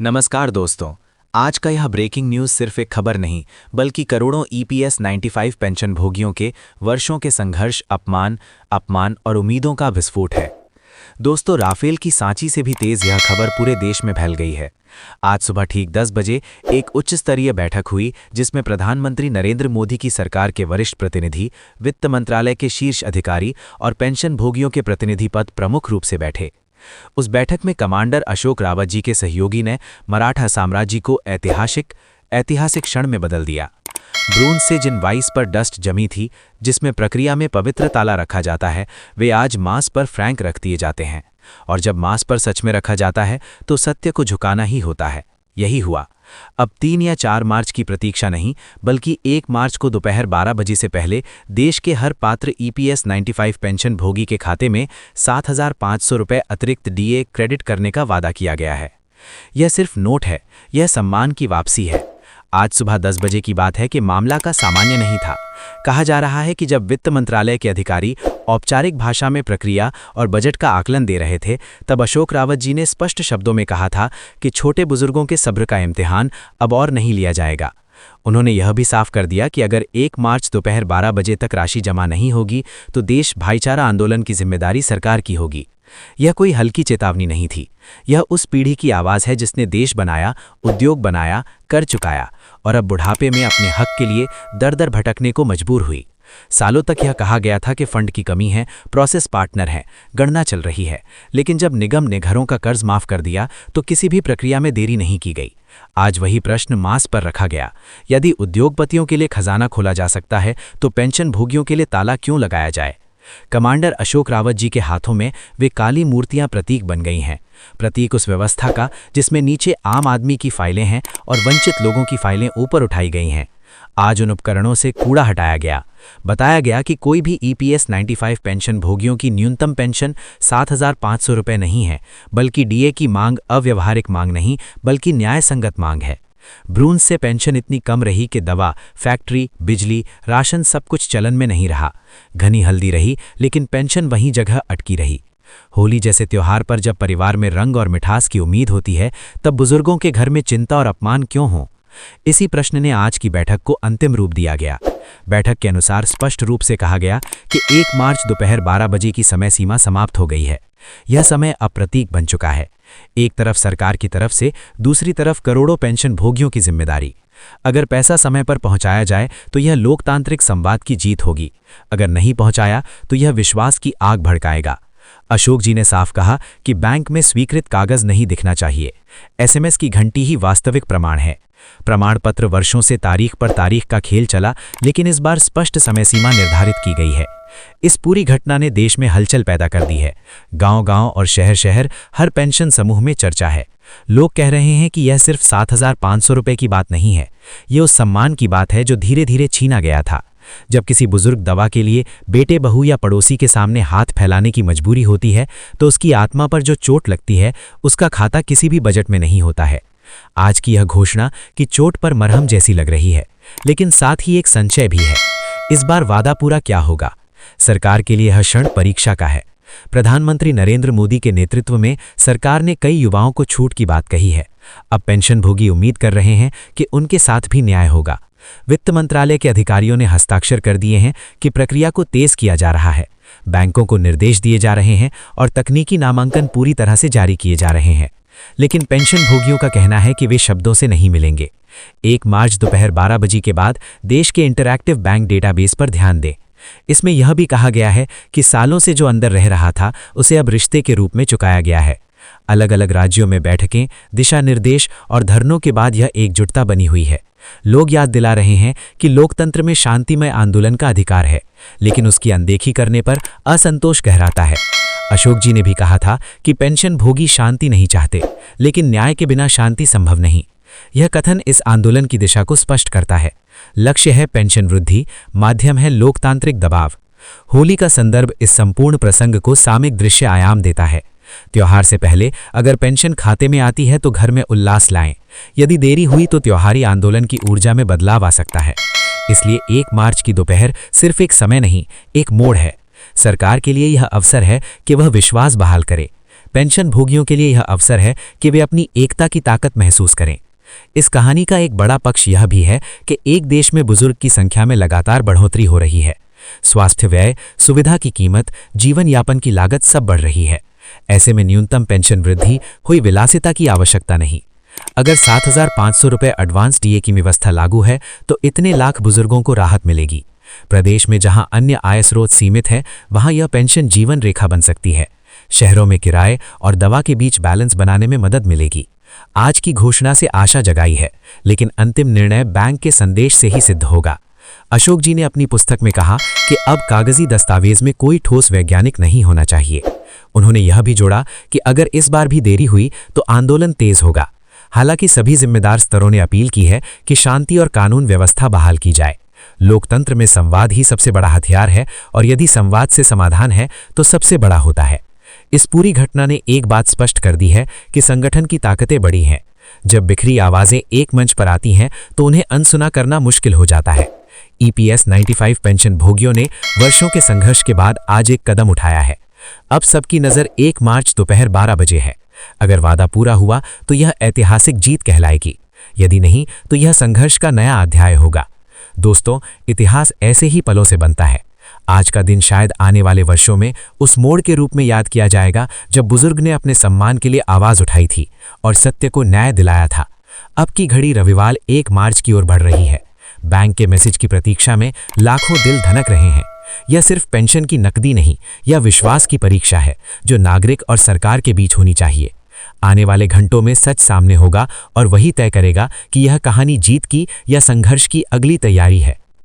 नमस्कार दोस्तों। आज का यह ब्रेकिंग न्यूज़ सिर्फ एक खबर नहीं बल्कि करोड़ों ईपीएस 95 पेंशन भोगियों के वर्षों के संघर्ष, अपमान और उम्मीदों का विस्फोट है। दोस्तों, राफेल की सांची से भी तेज यह खबर पूरे देश में फैल गई है। आज सुबह ठीक 10 बजे एक उच्च स्तरीय बैठक हुई जिसमें प्रधानमंत्री नरेंद्र मोदी की सरकार के वरिष्ठ प्रतिनिधि, वित्त मंत्रालय के शीर्ष अधिकारी और पेंशन भोगियों के प्रतिनिधि पद प्रमुख रूप से बैठे। उस बैठक में कमांडर अशोक रावत जी के सहयोगी ने मराठा साम्राज्य को ऐतिहासिक क्षण में बदल दिया। ब्रोंज से जिन वाइस पर डस्ट जमी थी, जिसमें प्रक्रिया में पवित्र ताला रखा जाता है, वे आज मांस पर फ्रैंक रख दिए जाते हैं। और जब मांस पर सच में रखा जाता है तो सत्य को झुकाना ही होता है। यही हुआ। अब 3 या 4 मार्च की प्रतीक्षा नहीं बल्कि 1 मार्च को दोपहर 12 बजे से पहले देश के हर पात्र ईपीएस 95 पेंशन भोगी के खाते में 7,500 रुपये अतिरिक्त डीए क्रेडिट करने का वादा किया गया है। यह सिर्फ नोट है, यह सम्मान की वापसी है। आज सुबह 10 बजे की बात है कि मामला का सामान्य नहीं था। कहा जा रहा है कि जब वित्त मंत्रालय के अधिकारी औपचारिक भाषा में प्रक्रिया और बजट का आकलन दे रहे थे, तब अशोक रावत जी ने स्पष्ट शब्दों में कहा था कि छोटे बुजुर्गों के सब्र का इम्तिहान अब और नहीं लिया जाएगा। उन्होंने यह भी साफ कर दिया कि अगर 1 मार्च दोपहर 12 बजे तक राशि जमा नहीं होगी तो देश भाईचारा आंदोलन की जिम्मेदारी सरकार की होगी। यह कोई हल्की चेतावनी नहीं थी। यह उस पीढ़ी की आवाज़ है जिसने देश बनाया, उद्योग बनाया, कर चुकाया और अब बुढ़ापे में अपने हक के लिए दर-दर भटकने को मजबूर हुई। सालों तक यह कहा गया था कि फंड की कमी है, प्रोसेस पार्टनर है, गणना चल रही है, लेकिन जब निगम ने घरों का कर्ज माफ कर दिया तो किसी भी प्रक्रिया में देरी नहीं की गई। आज वही प्रश्न मांस पर रखा गया। यदि उद्योगपतियों के लिए खजाना खोला जा सकता है तो पेंशन भोगियों के लिए ताला क्यों लगाया जाए? कमांडर अशोक रावत जी के हाथों में वे काली मूर्तियां प्रतीक बन गई हैं। प्रतीक उस व्यवस्था का जिसमें नीचे आम आदमी की फाइलें हैं और वंचित लोगों की फाइलें ऊपर उठाई गई हैं। आज उन उपकरणों से कूड़ा हटाया गया। बताया गया कि कोई भी ईपीएस 95 पेंशन भोगियों की न्यूनतम पेंशन 7,500 रुपये नहीं है, बल्कि डीए की मांग अव्यवहारिक मांग नहीं बल्कि न्याय संगत मांग है। ब्रूंज से पेंशन इतनी कम रही कि दवा, फैक्ट्री, बिजली, राशन सब कुछ चलन में नहीं रहा। घनी हल्दी रही लेकिन पेंशन वहीं जगह अटकी रही। होली जैसे त्योहार पर जब परिवार में रंग और मिठास की उम्मीद होती है, तब बुजुर्गों के घर में चिंता और अपमान क्यों हो? इसी प्रश्न ने आज की बैठक को अंतिम रूप दिया गया। बैठक के अनुसार स्पष्ट रूप से कहा गया कि 1 मार्च दोपहर 12 बजे की समय सीमा समाप्त हो गई है। यह समय अब प्रतीक बन चुका है। एक तरफ सरकार की तरफ से, दूसरी तरफ करोड़ों पेंशन भोगियों की जिम्मेदारी। अगर पैसा समय पर पहुंचाया जाए तो यह लोकतांत्रिक संवाद की जीत होगी। अगर नहीं पहुंचाया तो यह विश्वास की आग भड़काएगा। अशोक जी ने साफ कहा कि बैंक में स्वीकृत कागज नहीं दिखना चाहिए। एसएमएस की घंटी ही वास्तविक प्रमाण है। प्रमाण पत्र वर्षों से तारीख पर तारीख का खेल चला, लेकिन इस बार स्पष्ट समय सीमा निर्धारित की गई है। इस पूरी घटना ने देश में हलचल पैदा कर दी है। गांव-गांव और शहर-शहर हर पेंशन समूह में चर्चा है। लोग कह रहे हैं कि यह सिर्फ 7,500 रुपये की बात नहीं है, ये उस सम्मान की बात है जो धीरे-धीरे छीना गया था। जब किसी बुजुर्ग दवा के लिए बेटे, बहू या पड़ोसी के सामने हाथ फैलाने की मजबूरी होती है तो उसकी आत्मा पर जो चोट लगती है उसका खाता किसी भी बजट में नहीं होता है। आज की यह घोषणा कि चोट पर मरहम जैसी लग रही है, लेकिन साथ ही एक संशय भी है। इस बार वादा पूरा क्या होगा? सरकार के लिए यह क्षण परीक्षा का है। प्रधानमंत्री नरेंद्र मोदी के नेतृत्व में सरकार ने कई युवाओं को छूट की बात कही है। अब पेंशन भोगी उम्मीद कर रहे हैं कि उनके साथ भी न्याय होगा। वित्त मंत्रालय के अधिकारियों ने हस्ताक्षर कर दिए हैं कि प्रक्रिया को तेज किया जा रहा है। बैंकों को निर्देश दिए जा रहे हैं और तकनीकी नामांकन पूरी तरह से जारी किए जा रहे हैं। लेकिन पेंशन भोगियों का कहना है कि वे शब्दों से नहीं मिलेंगे। 1 मार्च दोपहर 12 बजे के बाद देश के इंटरैक्टिव बैंक डेटाबेस पर ध्यान दें। इसमें यह भी कहा गया है कि सालों से जो अंदर रह रहा था उसे अब रिश्ते के रूप में चुकाया गया है। अलग अलग राज्यों में बैठकें, दिशा निर्देश और धरनों के बाद यह एकजुटता बनी हुई है। लोग याद दिला रहे हैं कि लोकतंत्र में शांतिमय आंदोलन का अधिकार है, लेकिन उसकी अनदेखी करने पर असंतोष गहराता है। अशोक जी ने भी कहा था कि पेंशन भोगी शांति नहीं चाहते, लेकिन न्याय के बिना शांति संभव नहीं। यह कथन इस आंदोलन की दिशा को स्पष्ट करता है। लक्ष्य है पेंशन वृद्धि, माध्यम है लोकतांत्रिक दबाव। होली का संदर्भ इस संपूर्ण प्रसंग को सामयिक दृश्य आयाम देता है। त्योहार से पहले अगर पेंशन खाते में आती है तो घर में उल्लास लाएं। यदि देरी हुई तो त्योहारी आंदोलन की ऊर्जा में बदलाव आ सकता है। इसलिए 1 मार्च की दोपहर सिर्फ एक समय नहीं, एक मोड़ है। सरकार के लिए यह अवसर है कि वह विश्वास बहाल करे। पेंशन भोगियों के लिए यह अवसर है कि वे अपनी एकता की ताकत महसूस करें। इस कहानी का एक बड़ा पक्ष यह भी है कि एक देश में बुजुर्ग की संख्या में लगातार बढ़ोतरी हो रही है। स्वास्थ्य व्यय, सुविधा की कीमत, जीवन यापन की लागत सब बढ़ रही है। ऐसे में न्यूनतम पेंशन वृद्धि हुई विलासिता की आवश्यकता नहीं। अगर 7,500 रुपये एडवांस डीए की व्यवस्था लागू है तो इतने लाख बुजुर्गों को राहत मिलेगी। प्रदेश में जहां अन्य आय स्रोत सीमित है, वहां यह पेंशन जीवन रेखा बन सकती है। शहरों में किराए और दवा के बीच बैलेंस बनाने में मदद मिलेगी। आज की घोषणा से आशा जगाई है, लेकिन अंतिम निर्णय बैंक के संदेश से ही सिद्ध होगा। अशोक जी ने अपनी पुस्तक में कहा कि अब कागजी दस्तावेज में कोई ठोस वैज्ञानिक नहीं होना चाहिए। उन्होंने यह भी जोड़ा कि अगर इस बार भी देरी हुई तो आंदोलन तेज होगा। हालांकि सभी जिम्मेदार स्तरों ने अपील की है कि शांति और कानून व्यवस्था बहाल की जाए। लोकतंत्र में संवाद ही सबसे बड़ा हथियार है और यदि संवाद से समाधान है तो सबसे बड़ा होता है। इस पूरी घटना ने एक बात स्पष्ट कर दी है कि संगठन की ताकतें बड़ी हैं। जब बिखरी आवाजें एक मंच पर आती हैं तो उन्हें अनसुना करना मुश्किल हो जाता है। EPS 95 पेंशन भोगियों ने वर्षों के संघर्ष के बाद आज एक कदम उठाया है। अब सबकी नज़र 1 मार्च दोपहर 12 बजे है। अगर वादा पूरा हुआ तो यह ऐतिहासिक जीत कहलाएगी, यदि नहीं तो यह संघर्ष का नया अध्याय होगा। दोस्तों, इतिहास ऐसे ही पलों से बनता है। आज का दिन शायद आने वाले वर्षों में उस मोड़ के रूप में याद किया जाएगा जब बुजुर्ग ने अपने सम्मान के लिए आवाज उठाई थी और सत्य को न्याय दिलाया था। अब की घड़ी रविवार 1 मार्च की ओर बढ़ रही है। बैंक के मैसेज की प्रतीक्षा में लाखों दिल धड़क रहे हैं। यह सिर्फ पेंशन की नकदी नहीं, यह विश्वास की परीक्षा है जो नागरिक और सरकार के बीच होनी चाहिए। आने वाले घंटों में सच सामने होगा और वही तय करेगा कि यह कहानी जीत की या संघर्ष की अगली तैयारी है।